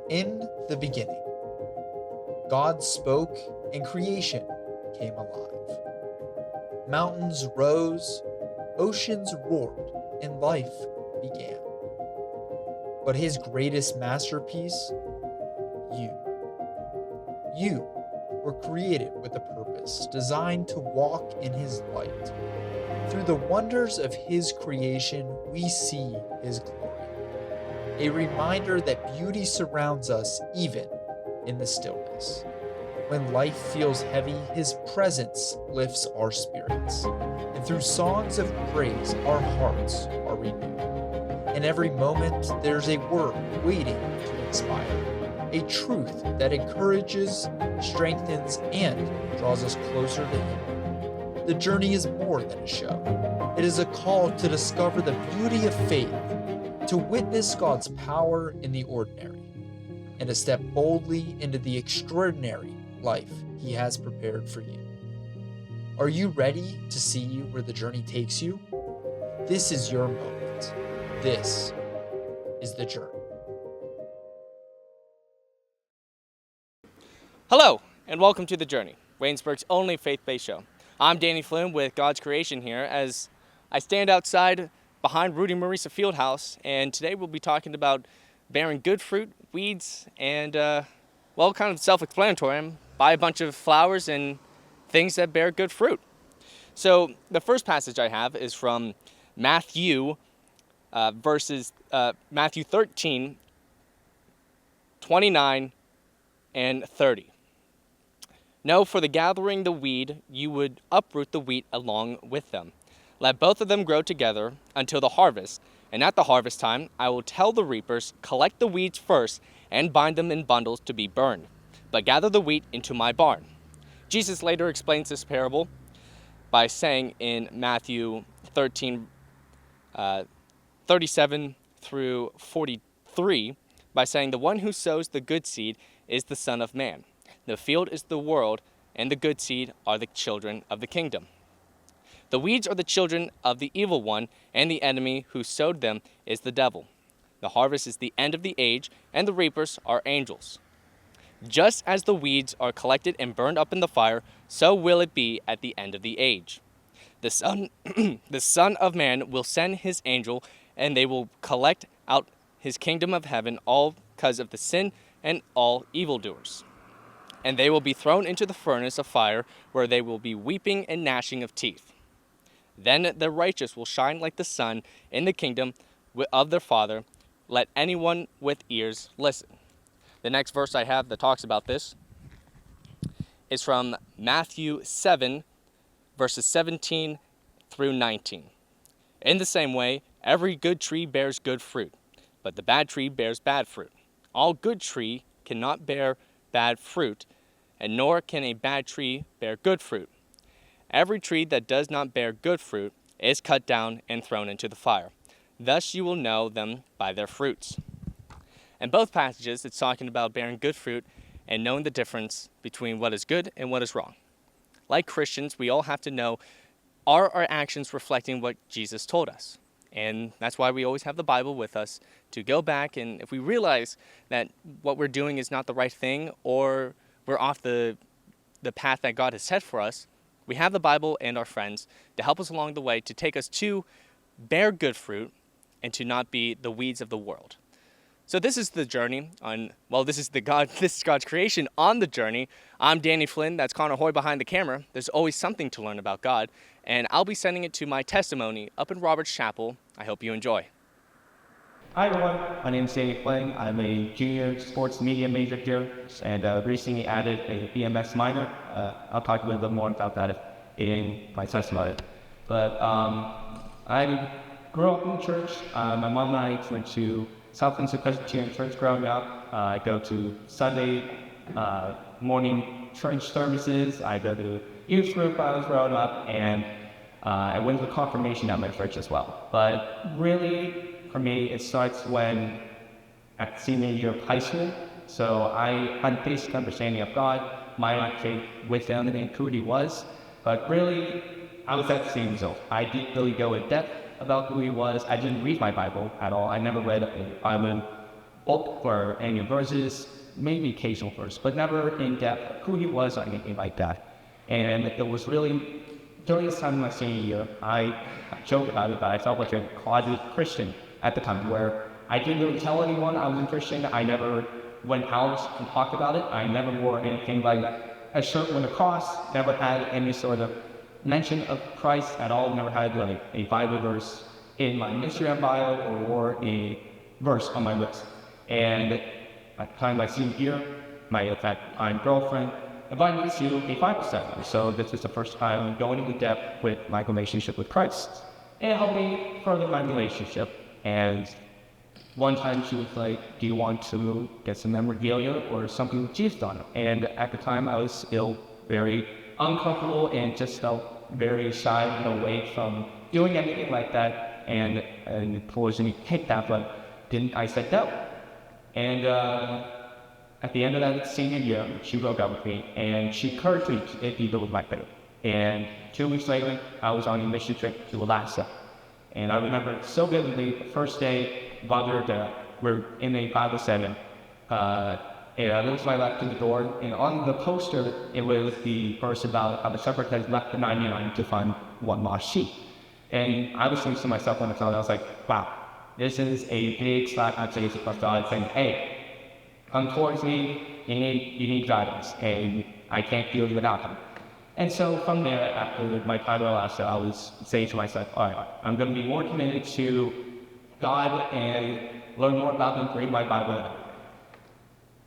In the beginning, God spoke and creation came alive. Mountains rose, oceans roared, and life began. But his greatest masterpiece, you. You were created with a purpose, designed to walk in his light. Through the wonders of his creation, we see his glory. A reminder that beauty surrounds us even in the stillness. When life feels heavy, his presence lifts our spirits. And through songs of praise, our hearts are renewed. In every moment, there's a word waiting to inspire, a truth that encourages, strengthens, and draws us closer to him. The journey is more than a show. It is a call to discover the beauty of faith, to witness God's power in the ordinary, and to step boldly into the extraordinary life he has prepared for you. Are you ready to see where the journey takes you? This is your moment. This is the journey. Hello, and welcome to The Journey, Waynesburg's only faith-based show. I'm Danny Flynn with God's Creation here as I stand outside behind Rudy Marisa Fieldhouse, and today we'll be talking about bearing good fruit, weeds, and, kind of self-explanatory. Buy a bunch of flowers and things that bear good fruit. So the first passage I have is from Matthew, Matthew 13, 29 and 30. No, for the gathering the weed, you would uproot the wheat along with them. Let both of them grow together until the harvest, and at the harvest time I will tell the reapers, collect the weeds first and bind them in bundles to be burned, but gather the wheat into my barn. Jesus later explains this parable by saying in Matthew 13, 37 through 43, by saying, the one who sows the good seed is the Son of Man. The field is the world, and the good seed are the children of the kingdom. The weeds are the children of the evil one, and the enemy who sowed them is the devil. The harvest is the end of the age, and the reapers are angels. Just as the weeds are collected and burned up in the fire, so will it be at the end of the age. The Son of Man will send his angel, and they will collect out his kingdom of heaven all because of the sin and all evildoers. And they will be thrown into the furnace of fire, where they will be weeping and gnashing of teeth. Then the righteous will shine like the sun in the kingdom of their Father. Let anyone with ears listen. The next verse I have that talks about this is from Matthew 7, verses 17 through 19. In the same way, every good tree bears good fruit, but the bad tree bears bad fruit. All good tree cannot bear bad fruit, and nor can a bad tree bear good fruit. Every tree that does not bear good fruit is cut down and thrown into the fire. Thus you will know them by their fruits. In both passages, it's talking about bearing good fruit and knowing the difference between what is good and what is wrong. Like Christians, we all have to know, are our actions reflecting what Jesus told us? And that's why we always have the Bible with us to go back, and if we realize that what we're doing is not the right thing, or we're off the path that God has set for us, we have the Bible and our friends to help us along the way, to take us to bear good fruit and to not be the weeds of the world. So this is the journey this is God's creation on the journey. I'm Danny Flynn, that's Connor Hoy behind the camera. There's always something to learn about God, and I'll be sending it to my testimony up in Roberts Chapel. I hope you enjoy. Hi everyone, my name is Danny Flynn. I'm a junior sports media major here, and recently added a BMX minor. I'll talk a little bit more about that in my testimony. But I grew up in church. My mom and I went to South Windsor Presbyterian Church growing up. I go to Sunday morning church services. I go to youth group when I was growing up, and I went to confirmation at my church as well. But really, for me, it starts when at senior year of high school. So I had a basic understanding of God, my faith with him and who he was. But really, I was at the same result. I didn't really go in depth about who he was. I didn't read my Bible at all. I never read a Bible book or any verses, maybe occasional verse, but never in depth who he was or anything like that. And it was really during this time in my senior year, I joke about it, but I felt like a closeted Christian at the time, where I didn't really tell anyone I was a Christian. I never went out and talked about it. I never wore anything like a shirt with a cross, never had any sort of mention of Christ at all, never had like a Bible verse in my Instagram bio or wore a verse on my lips. And at the time my senior year, my at that time girlfriend invited me to a Bible study. So this is the first time going into depth with my relationship with Christ. And it helped me further my relationship. And one time she was like, do you want to get some memorabilia or something with Jesus on it? And at the time I was still very uncomfortable and just felt very shy and away from doing anything like that. And posing hit that, but I said no. And at the end of that senior year, she broke up with me, and she encouraged me to be with my faith. And 2 weeks later, I was on a mission trip to Alaska. And I remember so vividly, the first day, we're in a Bible study, and I looked my left to the door, and on the poster, it was the verse about how the shepherd has left the 99 to find one lost sheep. And I was thinking to myself when I saw it, I was like, wow, this is a big slap on the face of God saying, hey, come towards me, you need guidance, and I can't do it without him. And so from there, after my time in Alaska, I was saying to myself, all right, I'm going to be more committed to God and learn more about him, read my Bible.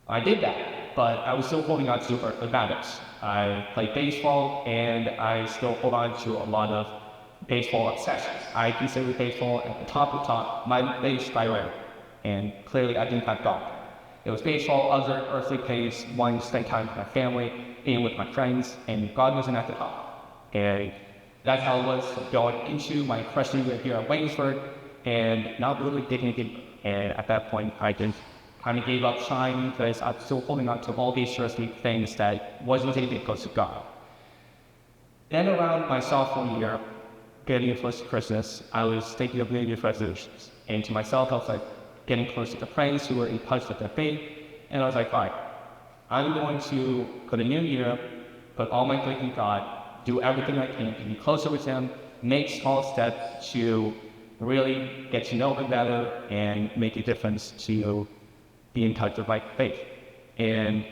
I did that, but I was still holding on to earthly matters. I played baseball, and I still hold on to a lot of baseball obsessions. I consider baseball at the top, my biggest priority, and clearly I didn't have God. It was baseball, other earthly plays, wanting to spend time with my family, being with my friends, and God wasn't at the top. And that's how it was going into my freshman year here at Waynesburg, and not really digging deep. And at that point, I just kind of gave up trying because I was still holding on to all these earthly things that wasn't taking me close to God. Then around my sophomore year, getting close to Christmas, I was thinking of New Year's resolutions. And to myself, I was like, getting closer to friends who were in touch with their faith. And I was like, all right, I'm going to, for the new year, put all my faith in God, do everything I can to be closer with him, make small steps to really get to know him better and make a difference to be in touch with my faith. And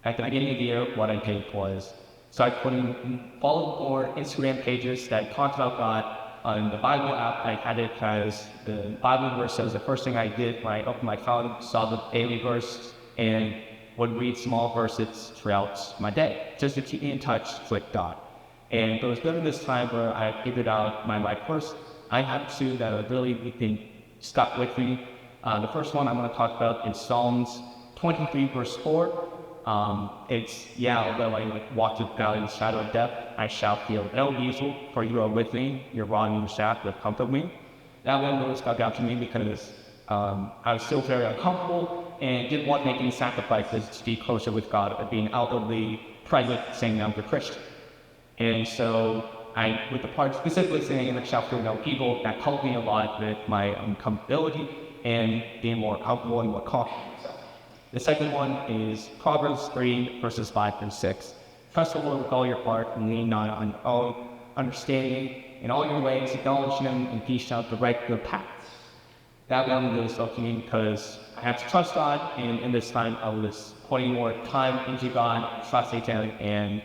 at the beginning of the year, what I did was start follow more Instagram pages that talked about God. On the Bible app, I had it as the Bible verse. That was the first thing I did when I opened my phone, saw the daily verse, and would read small verses throughout my day, just to keep me in touch with God. And it was during this time where I figured out my life verse. I have two that have really been stuck with me. The first one I'm going to talk about is Psalms 23, verse 4. Although I walk through the valley of the shadow of death, I shall feel no evil, for you are with me, your rod and your staff will comfort me. That one really stuck out to me because I was still very uncomfortable and didn't want to make any sacrifices to be closer with God by being outwardly present, saying I'm a Christian. And so with the part specifically saying I shall feel no evil, that helped me a lot with my uncomfortability and being more comfortable and more confident. The second one is Proverbs 3, verses 5 through 6. Trust the Lord with all your heart and lean not on your own understanding. In all your ways, acknowledge him, and he shall direct your paths. That one really spoke to me because I have to trust God, and in this time I was putting more time into God, trusting him, and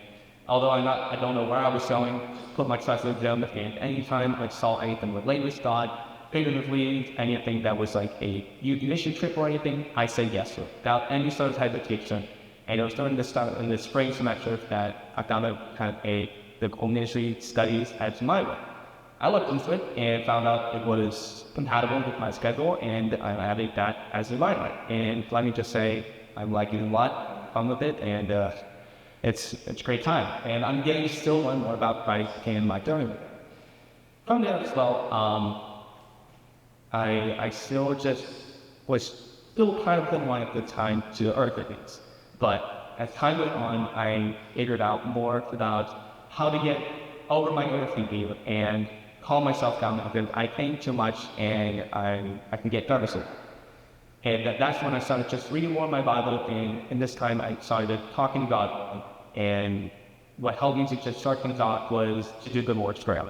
although I don't know where I was going, put my trust in him, and anytime I saw anything related to God, figuratively, anything that was like a youth mission trip or anything, I said yes to it, without any sort of hesitation. And it was during this time, in the spring semester, that I found out kind of the ministry studies as my way. I looked into it and found out it was compatible with my schedule, and I added that as a minor. And let me just say, I'm liking it a lot, fun with it, and it's a great time. And I'm getting to still learn more about Christ and my journey. From there as well, I still was kind of in line at the time to earthly things. But as time went on, I figured out more about how to get over my earthly fear and calm myself down because I think too much and I can get nervous. And that's when I started just reading more of my Bible, and this time I started talking to God. And what helped me to just start things off was to do the Lord's Prayer.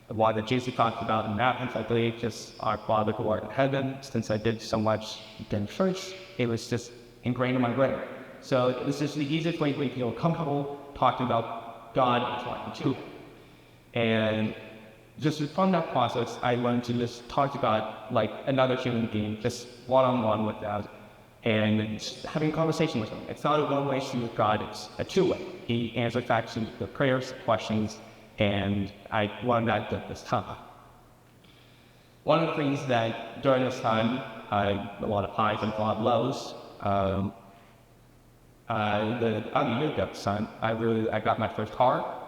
The one that Jesus talked about in Matthew, I believe, just our Father who art in heaven. Since I did so much in church, it was just ingrained in my brain. So it was just the easiest way to feel comfortable talking about God and talking to Him. And just from that process, I learned to just talk to God like another human being, just one-on-one with God, and just having a conversation with Him. It's not a one-way street with God, it's a two-way. He answers back to the prayers, questions, and I learned that at this time. One of the things that during this time, a lot of highs and a lot of lows, the year ago, son, I got my first car,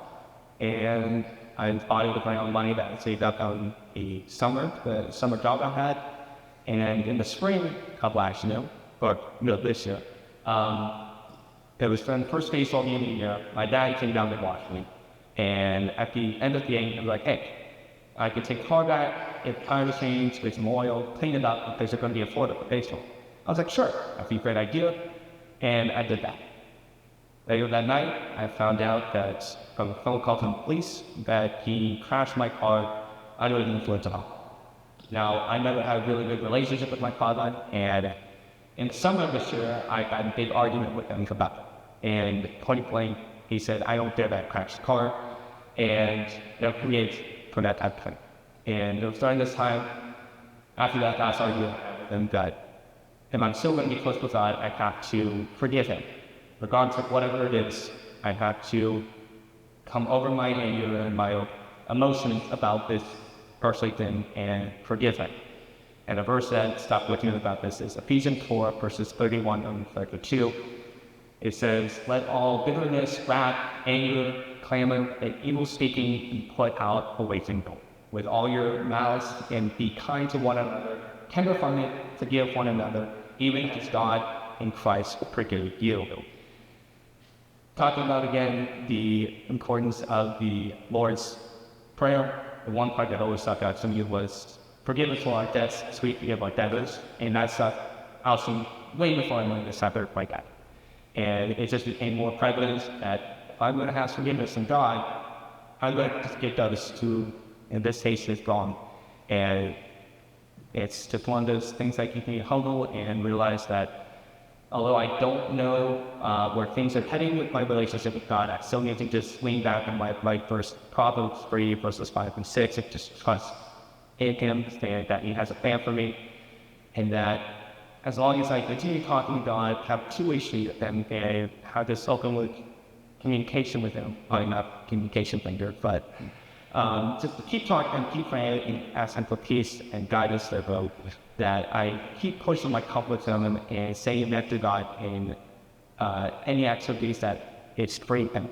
and I bought it with my own money that I saved up on the summer job I had. And in the spring of last year, or this year, it was during the first baseball game of the year, my dad came down to watch me. And at the end of the game, he was like, hey, I could take the car back, if tires change, with some oil, clean it up, because they're going to be affordable for baseball. I was like, sure, that'd be a great idea. And I did that. Later that night, I found out that from a phone call from the police that he crashed my car under the influence of alcohol. Now, I never had a really good relationship with my father, and in the summer of this year, I had a big argument with him about it. And point blank, he said, I don't dare that crash the car, and they'll create for that type of thing. And it was during this time, after that last argument with him, that if I'm still going to be close with God, I have to forgive him. Regardless of whatever it is, I have to come over my anger and my emotions about this personally thing and forgive him. And a verse that stuck with me about this is Ephesians 4, verses 31 and 32. It says, let all bitterness, wrath, anger, clamor, and evil speaking be put out away from you. With all your malice, and be kind to one another, tender-hearted, forgive one another, even as God in Christ forgave you. Talking about again the importance of the Lord's Prayer, the one part that always stuck out to me was forgive us for our debts, as we forgive our debtors, and that stuff also way before I learned this chapter like that. And it just became more prevalent that if I'm going to have forgiveness from God, I'm going to just get others to, in this case, is wrong. And it's just one of those things that keep me humble and realize that although I don't know where things are heading with my relationship with God, I still need to just lean back on my verse, Proverbs 3, verses 5 and 6, and just trust in Him, and that He has a plan for me, and that as long as I continue talking to God, have two-way street with Him, and have this open communication with Him, probably not communication finger, but just to keep talking and keep praying and ask Him for peace and guidance to vote, that I keep pushing my comfort to Him and saying that to God in any activities that it's free. And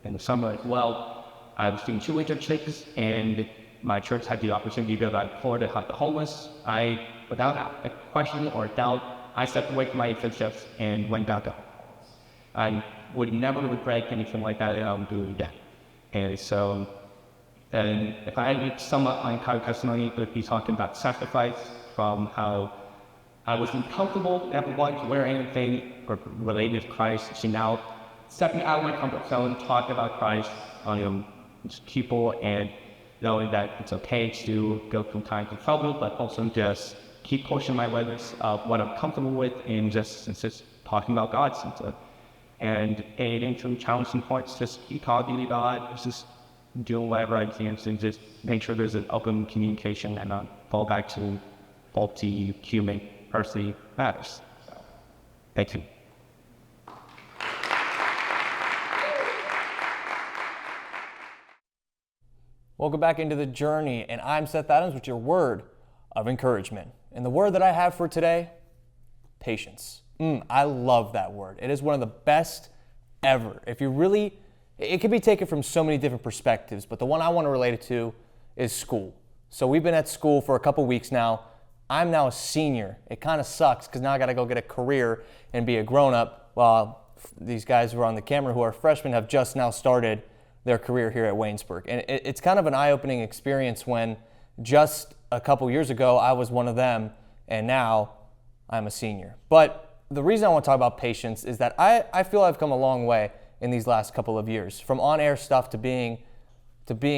in the summer as well, I was doing 2 internships, and my church had the opportunity to go to Florida to help the homeless. Without a question or doubt, I stepped away from my internships and went back to homeless. I would never regret anything like that, and I would do it again. And so, and if I had to sum up my entire testimony, it would be talking about sacrifice, from how I was uncomfortable, never wanted to wear anything related to Christ, to now stepping out of my comfort zone, talking about Christ to people, and knowing that it's okay to go through times of trouble, but also just keep pushing my limits of what I'm comfortable with, and just talking about God. And anything through challenging points, just keep talking to God, just doing whatever I can to just make sure there's an open communication and not fall back to faulty human person matters. So, thank you. Welcome back into the journey, and I'm Seth Adams with your word of encouragement. And the word that I have for today, patience. I love that word. It is one of the best ever. If you really, it can be taken from so many different perspectives, but the one I want to relate it to is school. So we've been at school for a couple weeks now. I'm now a senior. It kind of sucks because now I got to go get a career and be a grown-up, while these guys who are on the camera who are freshmen have just now started their career here at Waynesburg. And it's kind of an eye-opening experience when just a couple years ago I was one of them, and now I'm a senior. But the reason I want to talk about patience is that I feel I've come a long way in these last couple of years. From on-air stuff to being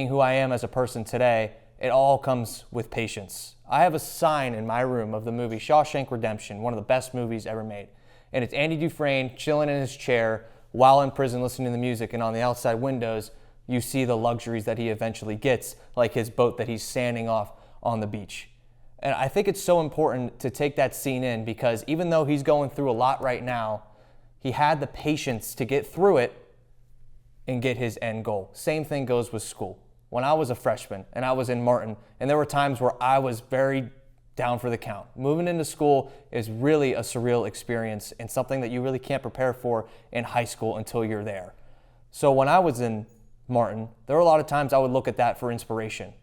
who I am as a person today, it all comes with patience. I have a sign in my room of the movie Shawshank Redemption, one of the best movies ever made. And it's Andy Dufresne chilling in his chair while in prison listening to the music, and on the outside windows, you see the luxuries that he eventually gets, like his boat that he's sanding off on the beach. And I think it's so important to take that scene in because even though he's going through a lot right now, he had the patience to get through it and get his end goal. Same thing goes with school. When I was a freshman and I was in Martin, and there were times where I was very down for the count. Moving into school is really a surreal experience and something that you really can't prepare for in high school until you're there. So when I was in Martin, there were a lot of times I would look at that for inspiration.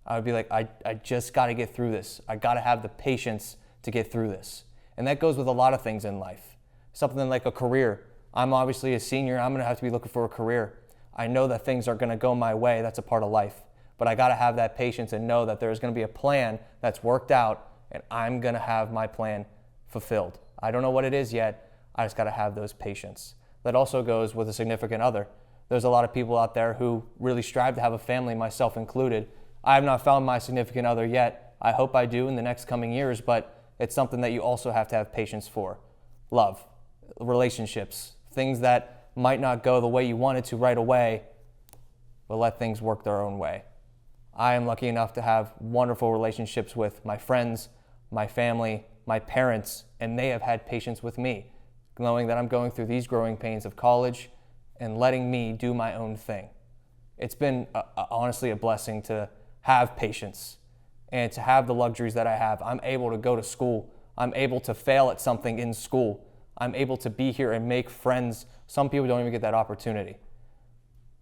I would be like, I just got to get through this. I got to have the patience to get through this. And that goes with a lot of things in life. Something like a career. I'm obviously a senior. I'm going to have to be looking for a career. I know that things are going to go my way. That's a part of life. But I got to have that patience and know that there's going to be a plan that's worked out and I'm going to have my plan fulfilled. I don't know what it is yet. I just got to have those patience. That also goes with a significant other. There's a lot of people out there who really strive to have a family, myself included. I have not found my significant other yet. I hope I do in the next coming years, but it's something that you also have to have patience for. Love, relationships, things that might not go the way you wanted to right away, but let things work their own way. I am lucky enough to have wonderful relationships with my friends, my family, my parents, and they have had patience with me, knowing that I'm going through these growing pains of college and letting me do my own thing. It's been honestly a blessing to have patience and to have the luxuries that I have. I'm able to go to school. I'm able to fail at something in school. I'm able to be here and make friends. Some people don't even get that opportunity.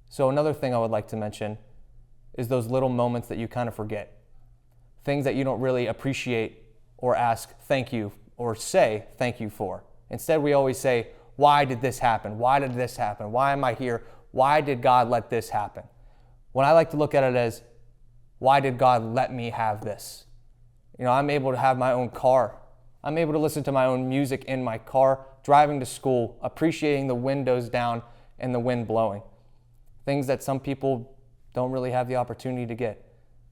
So another thing I would like to mention is those little moments that you kind of forget. Things that you don't really appreciate or ask thank you or say thank you for. Instead, we always say, why did this happen? Why did this happen? Why am I here? Why did God let this happen? When I like to look at it as, why did God let me have this? You know, I'm able to have my own car. I'm able to listen to my own music in my car, driving to school, appreciating the windows down and the wind blowing. Things that some people don't really have the opportunity to get.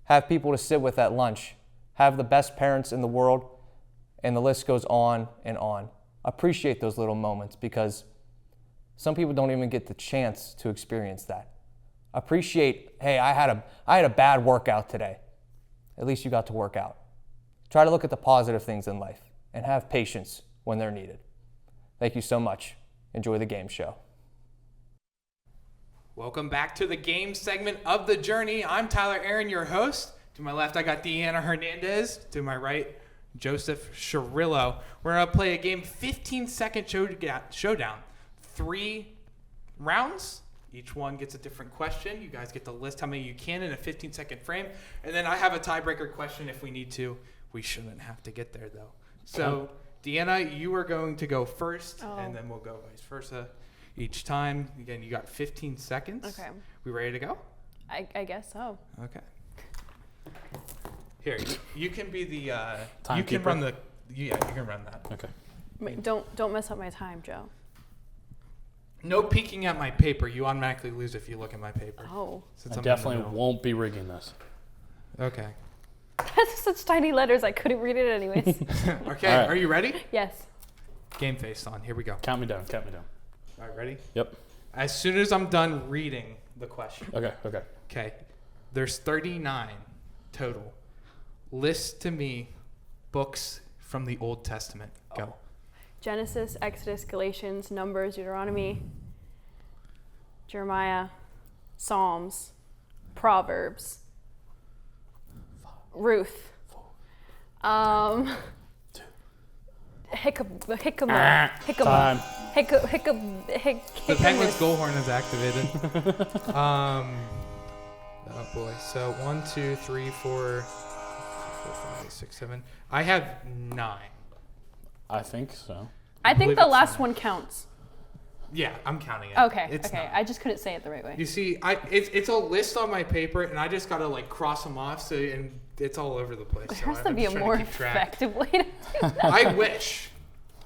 Have people to sit with at lunch. Have the best parents in the world, and the list goes on and on. Appreciate those little moments because some people don't even get the chance to experience that. Appreciate, hey, I had a bad workout today. At least you got to work out. Try to look at the positive things in life and have patience when they're needed. Thank you so much. Enjoy the game show. Welcome back to the game segment of The Journey. I'm Tyler Aaron, your host. To my left, I got Deanna Hernandez. To my right, Joseph Chirillo. We're going to play a game, 15-second showdown. 3 rounds. Each one gets a different question. You guys get to list how many you can in a 15-second frame. And then I have a tiebreaker question if we need to. We shouldn't have to get there, though. So, Deanna, you are going to go first, and then we'll go vice versa each time. Again, you got 15 seconds. Okay. We ready to go? I guess so. Okay. Here, you can be the Timekeeper? you can run the you can run that. Okay. Wait, don't mess up my time, Joe. No peeking at my paper. You automatically lose if you look at my paper. Oh. Since I I'm in the definitely middle. won't be rigging this. Okay. That's such tiny letters. I couldn't read it anyways. Okay. All right. Are you ready? Yes. Game face on. Here we go. Count me down. Count me down. All right. Ready? Yep. As soon as I'm done reading the question. Okay. Okay. Okay. There's 39 total. List to me books from the Old Testament. Go. Genesis, Exodus, Galatians, Numbers, Deuteronomy, Jeremiah, Psalms, Proverbs, Ruth, Time. The Penguin's goal horn is activated. Oh boy. So 1, 2, 3, 4, 5, 6, 7. I have 9. I think so. I think believe the it's last 9. one counts. Yeah, I'm counting it. Okay. It's Okay. 9. I just couldn't say it the right way. You see, it's a list on my paper, and I just gotta like cross them off. So and it's all over the place. There so has to I'm be a just trying more to keep track. effective way to do that.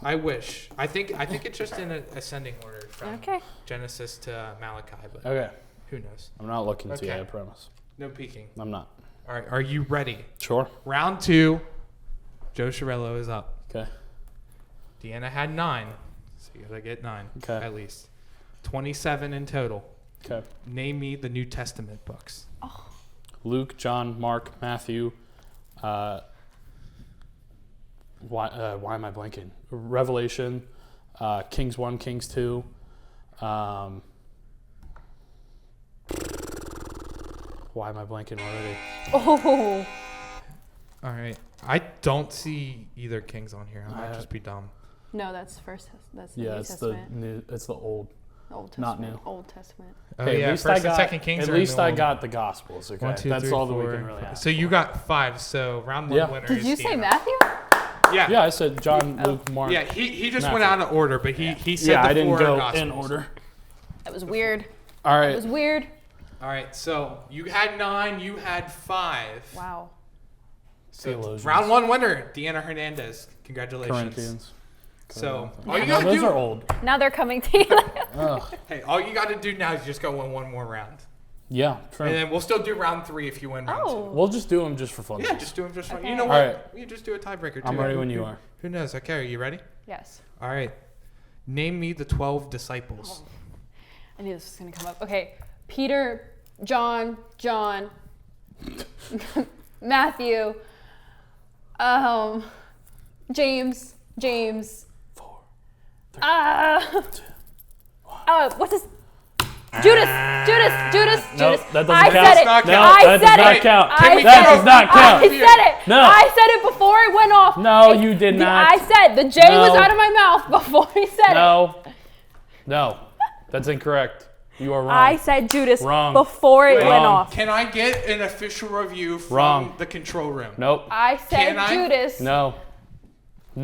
I wish. I think it's just in an ascending order from Okay. Genesis to Malachi, but Okay. who knows? I'm not looking to you, Okay. I promise. No peeking. I'm not. All right, are you ready? Sure. Round 2. Joe Chirillo is up. Okay. Deanna had 9, so you gotta get 9 Okay. at least. 27 in total. Okay. Name me the New Testament books. Luke, John, Mark, Matthew. Why am I blanking? Revelation, Kings 1, Kings 2. Why am I blanking already? Oh. All right. I don't see either Kings on here. I might I- just be dumb. No, that's first. That's the Yeah, New it's Testament. the new. It's the old. Old not Testament. new. Old Testament. Oh Hey, yeah, at least First I got. and Second Kings At are in least the I old. got the Gospels. Okay, 1, 2, that's 3, all that 4. we can really ask. So you for. got 5. So round 1 Yeah. winner Did is you say Deanna. Matthew? Yeah. Yeah, I said John, Luke, Mark. Yeah, he just went Matthew. out of order, but he said Yeah, the I didn't 4 go Gospels. in order. That was weird. All That right. was weird. All right, so you had 9, you had 5. Wow. So Theologians. round 1 winner, Deanna Hernandez. Congratulations. Corinthians. So all Oh, you no, gotta those do, are old. Now they're coming to you. Ugh. hey, all you got to do now is just go win one more round, Yeah, true. and then we'll still do round 3 if you win round 2. Oh. We'll just do them just for fun. Yeah, just do them just fine. Okay. You know All what? right. We can just do a tiebreaker too. I'm ready when you are. Who knows? Okay, are you ready? Yes. All right. Name me the 12 disciples. I knew this was gonna come up. Okay. Peter, John, Matthew, James. 4, 3, What's this? Judas. No, that doesn't I count. said it. Not No, count. I that said does not it. count. I we That go? does not I count. said it. No. I said it before it went off. No, you did not. I said the J was No. out of my mouth before he said it. No, that's incorrect. You are wrong. I said Judas Wrong. before it went Wrong. off. Can I get an official review from Wrong. the control room? Nope. I said Can I? Judas. No. They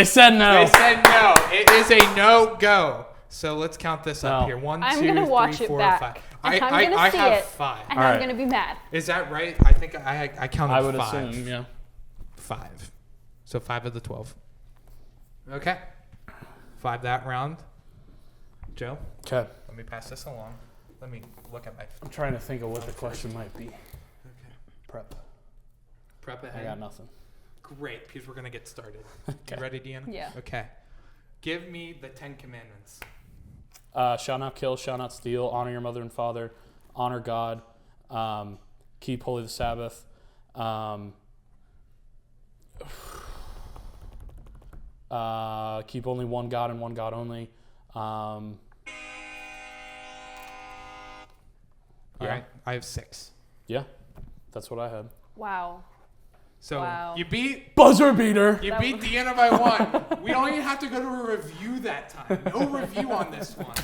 said no. They said no. It is a no-go. So let's count this up No. here. 1, I'm 2, gonna watch 3, it 4, back. 5. And I'm gonna I see have it. 5. And All I'm right. gonna be mad. Is that right? I think I counted I would 5. assume, yeah. 5. So 5 of the 12. Okay. 5 that round. Joe, Okay. let me pass this along. Let me look at my I'm trying to think of what the question might be. okay. Prep. Prep I ahead. got nothing. Great, because we're going to get started. Okay. You ready, Deanna? Yeah. Okay. Give me the 10 commandments. Shall not kill, shall not steal, honor your mother and father, honor God, keep holy the Sabbath, keep only one God and one God only. All right. I have 6. Yeah, that's what I had. Wow. So Wow. you beat Buzzer beater. Deanna by 1. We don't even have to go to a review that time. No review on this one.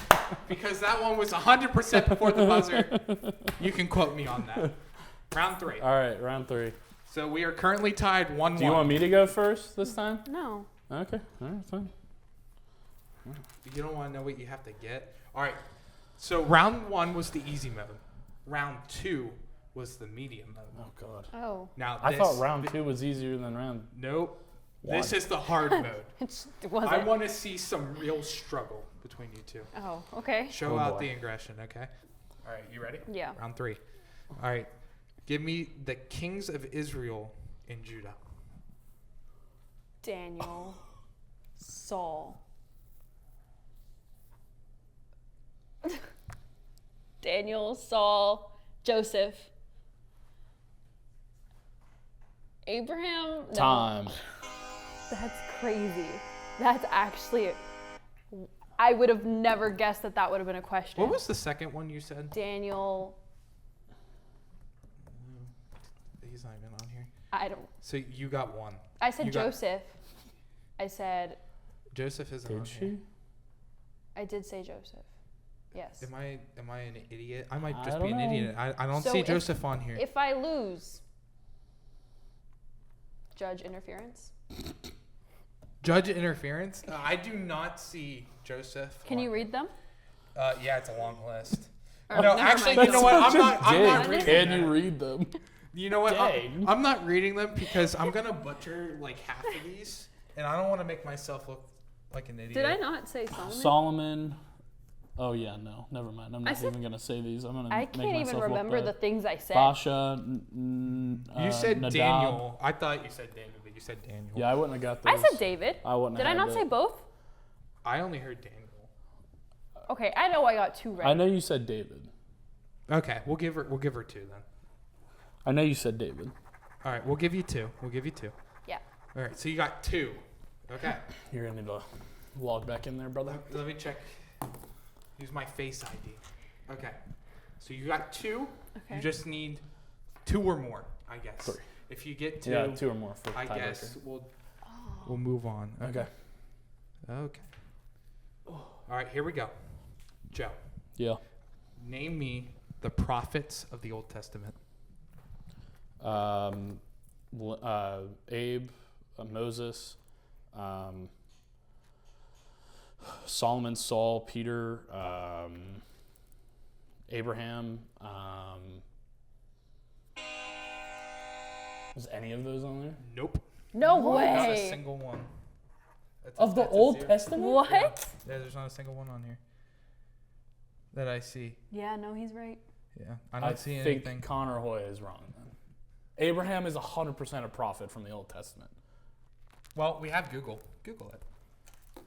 Because that one was 100% before the buzzer. You can quote me on that. Round 3. All right, round 3. So we are currently tied 1-1. Do you want me to go first this time? No. Okay, all right, fine. You don't want to know what you have to get? All right. So round 1 was the easy mode. Round 2 was the medium mode. Oh God. Oh. Now I thought round 2 was easier than round. Nope. One. This is the hard mode. It wasn't. I want to see some real struggle between you two. Oh, okay. Show Oh, out boy. the aggression, okay? All right, you ready? Yeah. Round 3. All right. Give me the kings of Israel in Judah. Daniel, Saul. Daniel, Saul, Joseph. Abraham? No. Time. That's crazy. That's actually. I would have never guessed that would have been a question. What was the second one you said? Daniel? He's not even on here. I don't. So you got 1. I said You got- Joseph. I said. Joseph isn't on Did here. she? I did say Joseph. Yes. Am I an idiot? I might I just don't be an know. idiot. I don't So see if- Joseph on here. If I lose, judge interference. Judge interference? I do not see Joseph. Can on you here. read them? Yeah, it's a long list. Or No, never actually, mind. you know what? I'm not Did. reading Can that. you read them? You know what? Dang. I'm not reading them because I'm gonna butcher like half of these, and I don't want to make myself look like an idiot. Did I not say Solomon? Solomon. Oh yeah, no, never mind. I'm not said- even gonna say these. I'm gonna. I make can't even myself remember look the bad. things I said. Basha. You said Nadab. Daniel. I thought you said Daniel, but you said Daniel. Yeah, I wouldn't have got I those. said David. I wouldn't. Did I have not had say it. both? I only heard Daniel. Okay, I know I got 2 right. I know you said David. Okay, we'll give her 2 then. I know you said David. All right, we'll give you 2. Yeah. All right, so you got 2. Okay. You're gonna need to log back in there, brother. Let me check. Use my Face ID. Okay. So you got 2. Okay. You just need 2 or more, I guess. 3. If you get 2, Yeah, 2 or more for I tiebreaker. guess we'll move on. Okay. Okay. All right, here we go. Joe, Yeah. name me the prophets of the Old Testament. Abe, Moses, Solomon, Saul, Peter, Abraham. Was any of those on there? Nope. No Not a way. single one. Of the That's a Old 0. Testament? What? Yeah, there's not a single one on here that I see. Yeah, no, he's right. Yeah, I I don't see think anything. Connor Hoy is wrong then. Abraham is 100% a prophet from the Old Testament. Well, we have Google. Google it.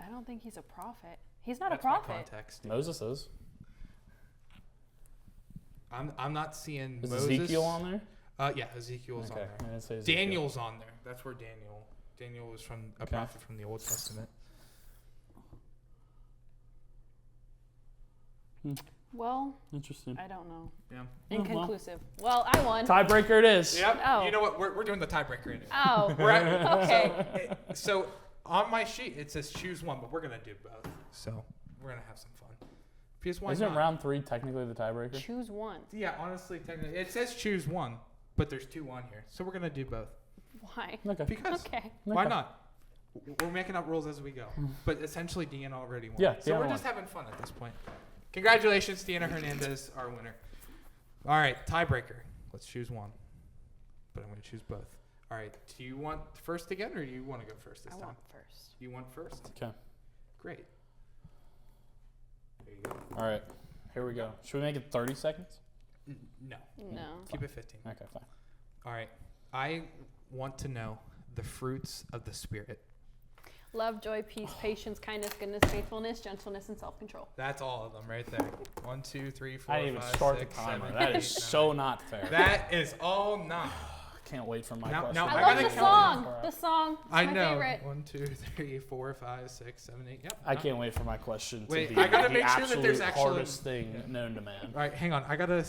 I don't think he's a prophet. He's not That's a prophet. my context. Moses is. I'm not seeing Is Moses. Ezekiel on there? Yeah, Ezekiel's Okay, on I there. didn't say Ezekiel. Daniel's on there. That's where Daniel was from a Okay. prophet from the Old Testament. Well, Interesting. I don't know. Yeah. Inconclusive. Well, I won. Tiebreaker it is. Yep. Oh. You know what? We're doing the tiebreaker anyway. Oh. We're at, Okay. so on my sheet it says choose one, but we're gonna do both. So we're gonna have some fun. Because why Isn't not? round 3 technically the tiebreaker? Choose one. Yeah, honestly, technically, it says choose one, but there's 2 on here, so we're gonna do both. Why? Okay. Because Okay. why Okay. not? We're making up rules as we go. But essentially, Deanna already won. Yeah, So Deanna we're just won. having fun at this point. Congratulations, Deanna Hernandez, our winner. All right, tiebreaker. Let's choose one. But I'm going to choose both. All right, do you want first again, or do you want to go first this I time? want first. You want first? Okay. Great. There you go. All right. Here we go. Should we make it 30 seconds? No. No. Keep it 15. Okay, fine. All right. I want to know the fruits of the Spirit. Love, joy, peace, patience, kindness, goodness, faithfulness, gentleness, and self-control. That's all of them right there. 1, 2, 3, 4, I didn't even 5, start 6, the timer. 7, That 8, is so not fair. That is all 9. I can't wait for my Now- question. now I, I love gotta the count song. The song. It's I my know. favorite. 1, 2, 3, 4, 5, 6, 7, 8. Yep. I can't wait for my question to Wait, be I gotta the make sure that absolute there's actually- hardest thing known to man. All right, hang on. I gotta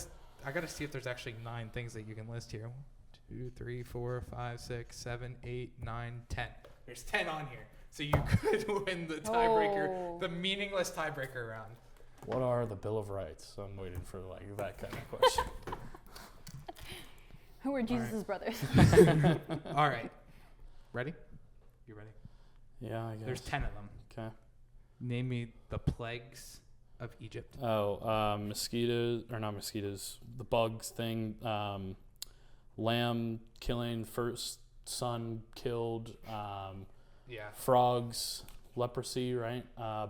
see if there's actually 9 things that you can list here. 1, 2, 3, 4, 5, 6, 7, 8, 9, 10. There's 10 on here, so you could win the tiebreaker, Oh. the meaningless tiebreaker round. What are the Bill of Rights? I'm waiting for like that kind of question. Who are Jesus' brothers? All right, ready? You ready? Yeah, I guess. There's 10 of them. Okay. Name me the plagues of Egypt. Oh, mosquitoes, or not mosquitoes, the bugs thing, lamb killing, first son killed, Yeah. frogs, leprosy, right?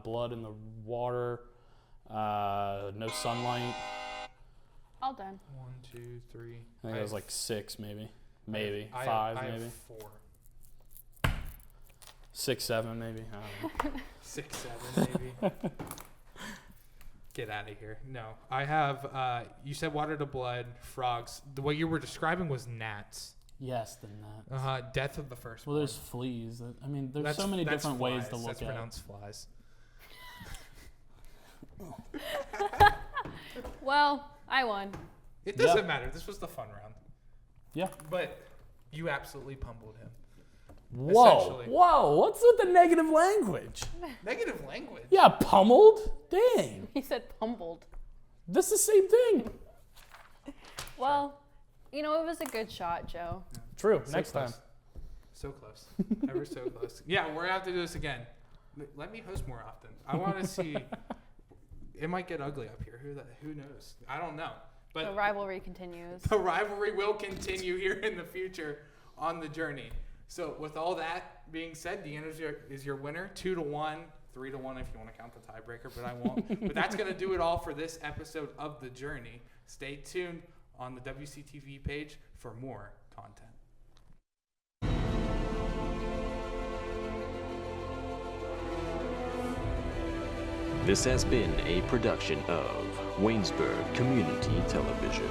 Blood in the water, no sunlight. All done. 1, 2, 3. I think it was like 6 maybe. Maybe. I 5 have maybe. 4. 6, 7 maybe. I don't know. 6, 7, maybe. Get out of here. No, I have. You said water to blood, frogs. What you were describing was gnats. Yes, the gnats. Death of the first. Well, there's fleas. I mean, there's so many different ways to look That's at it. pronounced flies. Well, I won. It doesn't Yeah. matter. This was the fun round. Yeah. But you absolutely pummeled him. Whoa. Essentially. Whoa. What's with the negative language? Negative language. Yeah, pummeled? Dang. He said pummeled. That's the same thing. Well, you know, it was a good shot, Joe. True. So Next close. time. So close. Ever so close. Yeah, we're going to have to do this again. Let me host more often. I want to see. It might get ugly up here. Who knows? I don't know. But The rivalry continues. the rivalry will continue here in the future on the journey. So with all that being said, Deanna is your winner, 2-1, 3-1 if you want to count the tiebreaker, but I won't. But that's going to do it all for this episode of The Journey. Stay tuned on the WCTV page for more content. This has been a production of Waynesburg Community Television.